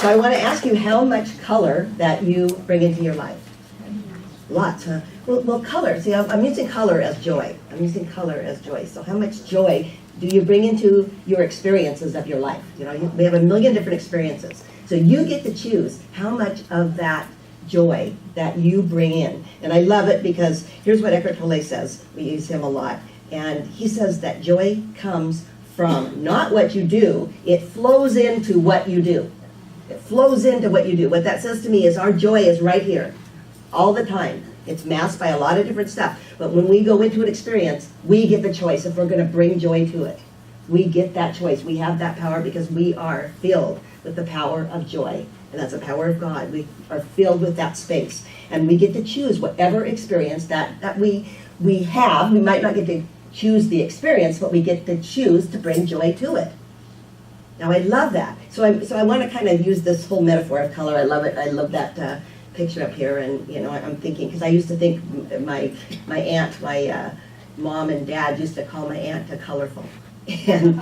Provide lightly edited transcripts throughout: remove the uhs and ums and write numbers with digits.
So I want to ask you how much color that you bring into your life. Lots, huh? Well, color. See, I'm using color as joy. I'm using color as joy. So how much joy do you bring into your experiences of your life? You know, we have a million different experiences. So you get to choose how much of that joy that you bring in. And I love it because here's what Eckhart Tolle says. We use him a lot. And he says that joy comes from not what you do, it flows into what you do. It flows into what you do. What that says to me is our joy is right here, all the time. It's masked by a lot of different stuff. But when we go into an experience, we get the choice if we're going to bring joy to it. We get that choice. We have that power because we are filled with the power of joy. And that's the power of God. We are filled with that space. And we get to choose whatever experience that we have. We might not get to choose the experience, but we get to choose to bring joy to it. Now I love that. So I want to kind of use this whole metaphor of color. I love it. I love that picture up here. And you know, I'm thinking, because I used to think my aunt, my mom and dad used to call my aunt colorful. And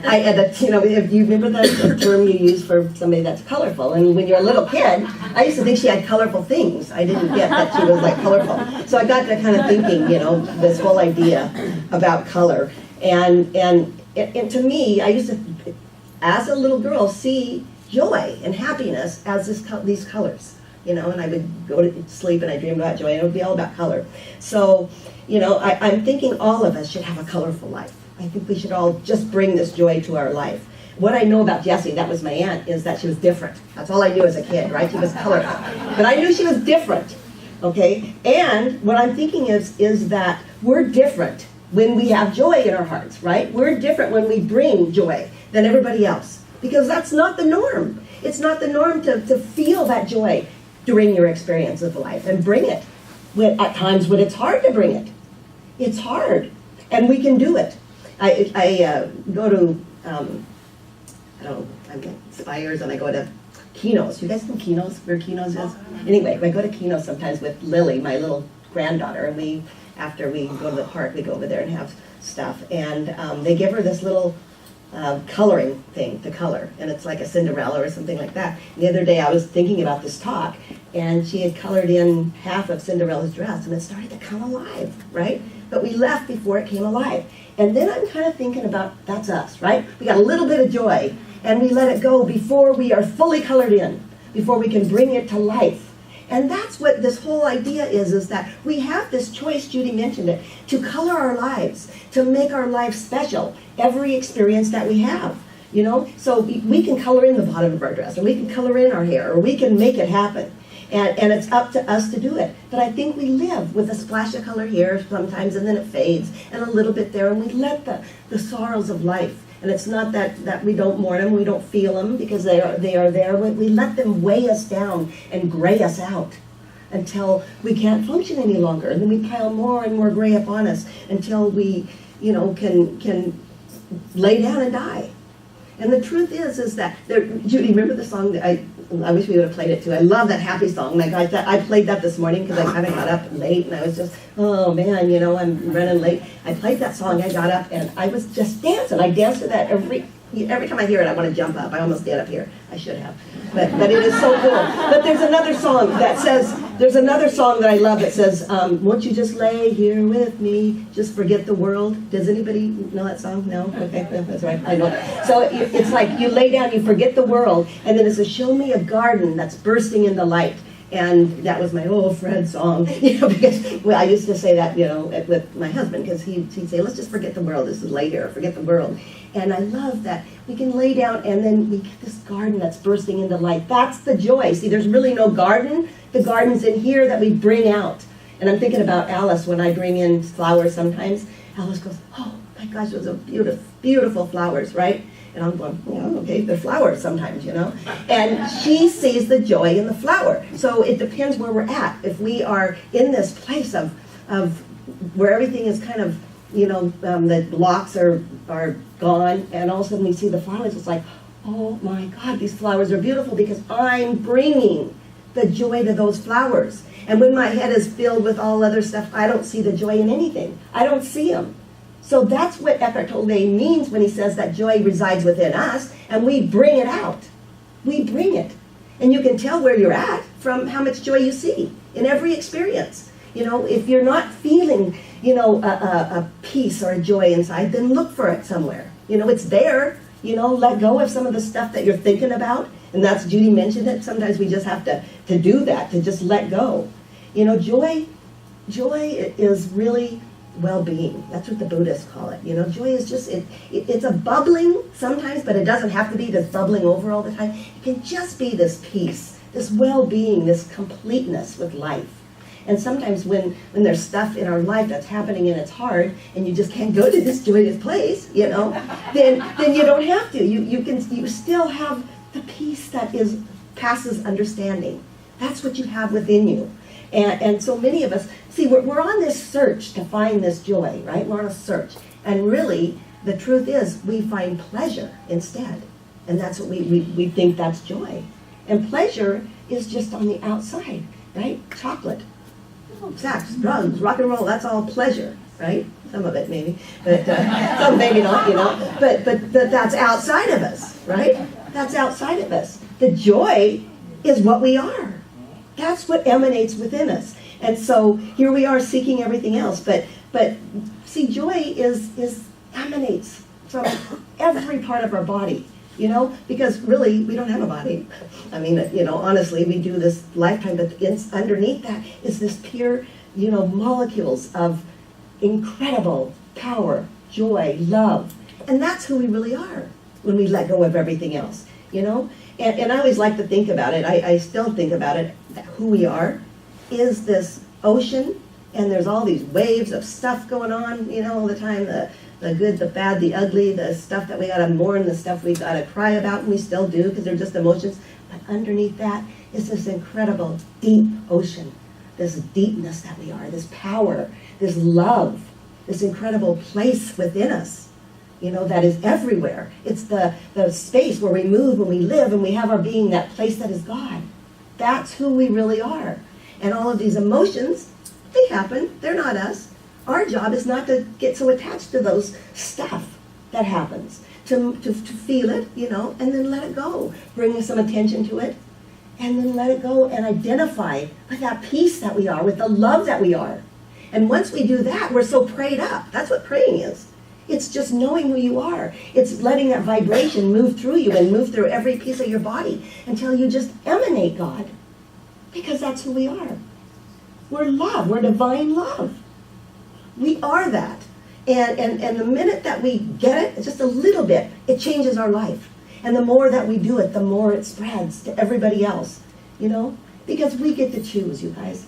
I had you know, if you remember the term you use for somebody that's colorful, and when you're a little kid, I used to think she had colorful things. I didn't get that she was like colorful. So I got to kind of thinking, you know, this whole idea about color, and to me, I used to, as a little girl, see joy and happiness as these colors, you know, and I would go to sleep and I dreamed about joy, and it would be all about color. So, you know, I'm thinking all of us should have a colorful life. I think we should all just bring this joy to our life. What I know about Jessie, that was my aunt, is that she was different. That's all I knew as a kid, right? She was colorful. But I knew she was different, okay? And what I'm thinking is that we're different when we have joy in our hearts, right? We're different when we bring joy than everybody else, because that's not the norm. It's not the norm to feel that joy during your experience of life and bring it. At times when it's hard to bring it. It's hard, and we can do it. I go to, I don't know, I'm at Spires, and I go to Knox. You guys know Knox, where Knox is? Anyway, I go to Knox sometimes with Lily, my little granddaughter, and after we go to the park, we go over there and have stuff. And they give her this little coloring thing to color, and it's like a Cinderella or something like that. And the other day I was thinking about this talk, and she had colored in half of Cinderella's dress, and it started to come alive, right? But we left before it came alive. And then I'm kind of thinking about, that's us, right? We got a little bit of joy, and we let it go before we are fully colored in, before we can bring it to life. And that's what this whole idea is that we have this choice, Judy mentioned it, to color our lives, to make our life special, every experience that we have, you know? So we can color in the bottom of our dress, or we can color in our hair, or we can make it happen. And it's up to us to do it. But I think we live with a splash of color here sometimes, and then it fades, and a little bit there, and we let the sorrows of life, and it's not that we don't mourn them, we don't feel them, because they are there. We let them weigh us down and gray us out until we can't function any longer. And then we pile more and more gray upon us until we, you know, can lay down and die. And the truth is that, Judy, remember the song that I wish we would have played it too. I love that happy song. I played that this morning because I kind of got up late, and I was just, oh man, you know, I'm running late. I played that song, I got up, and I was just dancing. I dance to that every time I hear it, I want to jump up. I almost did up here. I should have. But it is so cool. But there's another song that I love that says, won't you just lay here with me, just forget the world. Does anybody know that song? No? Okay, that's right, I know. So it's like you lay down, you forget the world, and then it says, show me a garden that's bursting in the light. And that was my old Fred song, you know, because I used to say that, you know, with my husband, because he'd say, let's just forget the world. This is lay here, forget the world. And I love that we can lay down, and then we get this garden that's bursting into light. That's the joy. See, there's really no garden. The garden's in here that we bring out. And I'm thinking about Alice when I bring in flowers sometimes. Alice goes, oh my gosh, those are beautiful, beautiful flowers, right? And I'm going, yeah, okay, they're flowers sometimes, you know. And she sees the joy in the flower. So it depends where we're at. If we are in this place of where everything is kind of, you know, the blocks are gone, and all of a sudden we see the flowers, it's like, oh my God, these flowers are beautiful because I'm bringing the joy to those flowers. And when my head is filled with all other stuff, I don't see the joy in anything. I don't see them. So that's what Eckhart Tolle means when he says that joy resides within us, and we bring it out. We bring it. And you can tell where you're at from how much joy you see in every experience. You know, if you're not feeling, you know, a peace or a joy inside, then look for it somewhere. You know, it's there. You know, let go of some of the stuff that you're thinking about. And that's, Judy mentioned it, sometimes we just have to do that, to just let go. You know, joy is really well-being. That's what the Buddhists call it. You know, joy is just, it's a bubbling sometimes, but it doesn't have to be this bubbling over all the time. It can just be this peace, this well-being, this completeness with life. And sometimes when there's stuff in our life that's happening and it's hard, and you just can't go to this joyous place, you know, then you don't have to. You still have the peace that passes understanding. That's what you have within you. And so many of us, see, we're on this search to find this joy, right? We're on a search. And really, the truth is, we find pleasure instead. And that's what we think that's joy. And pleasure is just on the outside, right? Chocolate, sex, drugs, rock and roll, that's all pleasure, right? Some of it maybe, but some maybe not, you know. But that's outside of us, right? That's outside of us. The joy is what we are. That's what emanates within us. And so here we are seeking everything else. But see, joy emanates from every part of our body, you know, because really we don't have a body. I mean, you know, honestly, we do this lifetime, but underneath that is this pure, you know, molecules of incredible power, joy, love. And that's who we really are when we let go of everything else, you know. And I always like to think about it, I still think about it, that who we are is this ocean, and there's all these waves of stuff going on, you know, all the time, the good, the bad, the ugly, the stuff that we gotta mourn, the stuff we gotta cry about, and we still do, because they're just emotions. But underneath that is this incredible deep ocean, this deepness that we are, this power, this love, this incredible place within us, you know, that is everywhere. It's the space where we move and we live and we have our being, that place that is God. That's who we really are. And all of these emotions, they happen. They're not us. Our job is not to get so attached to those stuff that happens. To feel it, you know, and then let it go. Bring some attention to it, and then let it go and identify with that peace that we are, with the love that we are. And once we do that, we're so prayed up. That's what praying is. It's just knowing who you are. It's letting that vibration move through you and move through every piece of your body until you just emanate God. Because that's who we are. We're love. We're divine love. We are that. And the minute that we get it, just a little bit, it changes our life. And the more that we do it, the more it spreads to everybody else. You know? Because we get to choose, you guys.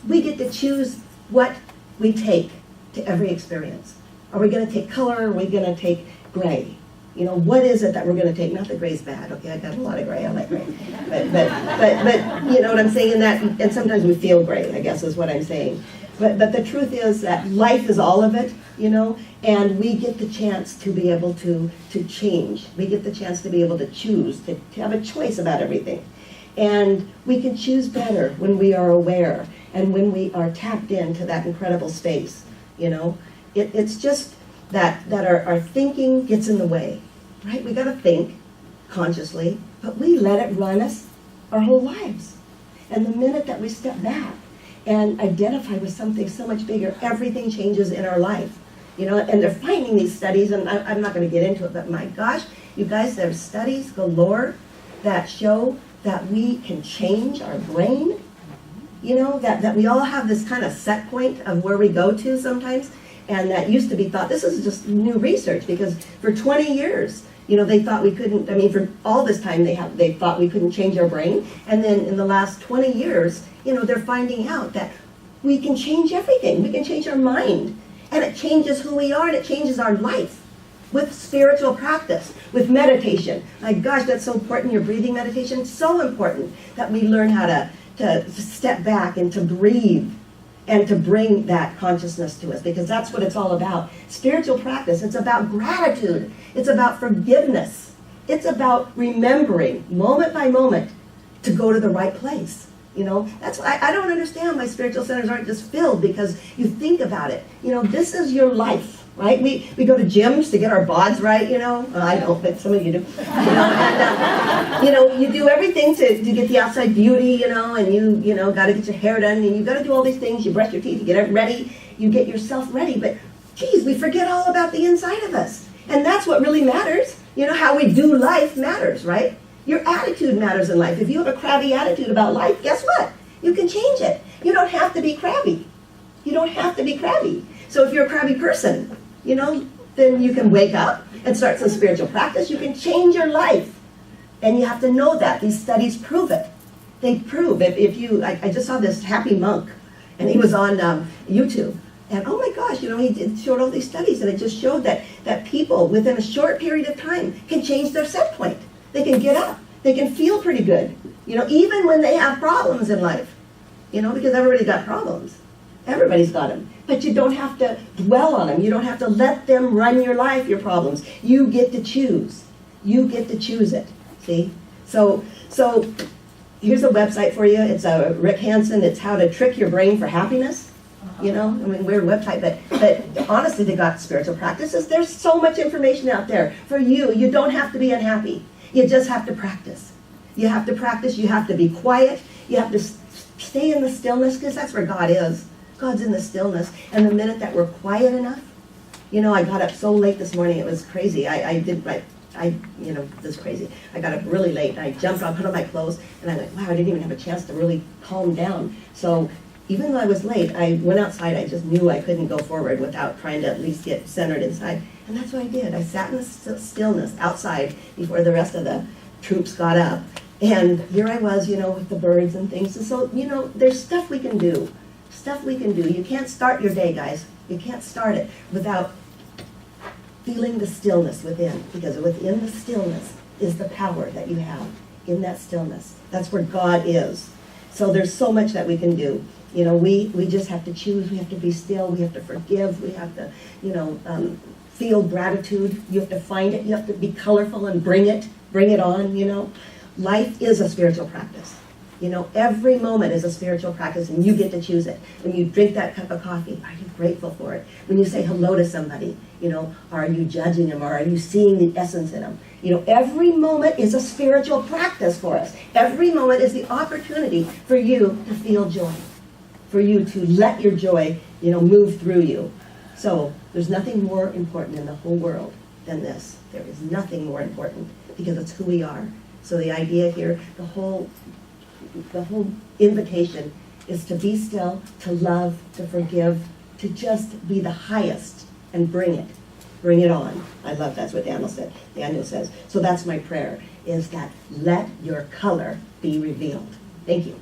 We get to choose what we take to every experience. Are we going to take color, or are we going to take gray? You know, what is it that we're going to take? Not that gray's bad, okay, I got a lot of gray, I like gray. But you know what I'm saying? And sometimes we feel gray, I guess is what I'm saying. But the truth is that life is all of it, you know, and we get the chance to be able to change. We get the chance to be able to choose, to have a choice about everything. And we can choose better when we are aware and when we are tapped into that incredible space, you know. It's just that our thinking gets in the way, right? We got to think consciously, but we let it run us our whole lives. And the minute that we step back and identify with something so much bigger, everything changes in our life. You know, and they're finding these studies, and I'm not going to get into it, but my gosh, you guys, there's studies galore that show that we can change our brain. You know, that we all have this kind of set point of where we go to sometimes. And that used to be thought, this is just new research, because for 20 years, you know, they thought we couldn't, I mean, for all this time they thought we couldn't change our brain. And then in the last 20 years, you know, they're finding out that we can change everything. We can change our mind. And it changes who we are, and it changes our life with spiritual practice, with meditation. My gosh, that's so important, your breathing meditation. So important that we learn how to step back and to breathe and to bring that consciousness to us, because that's what it's all about. Spiritual practice, it's about gratitude. It's about forgiveness. It's about remembering moment by moment to go to the right place. You know, that's why I don't understand why spiritual centers aren't just filled, because you think about it. You know, this is your life right? We go to gyms to get our bods right, you know. Well, I don't, but some of you do. You do everything to get the outside beauty, you know, and you got to get your hair done, and you got to do all these things. You brush your teeth, you get it ready, you get yourself ready. But, geez, we forget all about the inside of us. And that's what really matters. You know, how we do life matters, right? Your attitude matters in life. If you have a crabby attitude about life, guess what? You can change it. You don't have to be crabby. You don't have to be crabby. So if you're a crabby person, you know, then you can wake up and start some spiritual practice. You can change your life. And you have to know that. These studies prove it. They prove if you, I just saw this happy monk, and he was on YouTube. And oh my gosh, you know, he showed all these studies, and it just showed that people within a short period of time can change their set point. They can get up. They can feel pretty good. You know, even when they have problems in life. You know, because everybody's got problems. Everybody's got them. But you don't have to dwell on them. You don't have to let them run your life, your problems. You get to choose. You get to choose it. See? So here's a website for you. It's Rick Hansen. It's How to Trick Your Brain for Happiness. You know, I mean, weird website, but honestly, they got spiritual practices. There's so much information out there for you. You don't have to be unhappy. You just have to practice. You have to practice. You have to be quiet. You have to stay in the stillness, because that's where God is. God's in the stillness. And the minute that we're quiet enough, you know, I got up so late this morning, it was crazy. You know, this is crazy. I got up really late. I jumped on, put on my clothes, and I'm like, wow, I didn't even have a chance to really calm down. So even though I was late, I went outside. I just knew I couldn't go forward without trying to at least get centered inside. And that's what I did. I sat in the stillness outside before the rest of the troops got up. And here I was, you know, with the birds and things. And so, you know, there's stuff we can do. Stuff we can do. You can't start your day, guys. You can't start it without feeling the stillness within. Because within the stillness is the power that you have. In that stillness. That's where God is. So there's so much that we can do. You know, we just have to choose. We have to be still. We have to forgive. We have to, you know, feel gratitude. You have to find it. You have to be colorful and bring it. Bring it on, you know. Life is a spiritual practice. You know, every moment is a spiritual practice, and you get to choose it. When you drink that cup of coffee, are you grateful for it? When you say hello to somebody, you know, are you judging them, or are you seeing the essence in them? You know, every moment is a spiritual practice for us. Every moment is the opportunity for you to feel joy, for you to let your joy, you know, move through you. So there's nothing more important in the whole world than this. There is nothing more important, because it's who we are. So the idea here, the whole invitation is to be still, to love, to forgive, to just be the highest and bring it. Bring it on. I love that's what Daniel says. So that's my prayer, is that let your color be revealed. Thank you.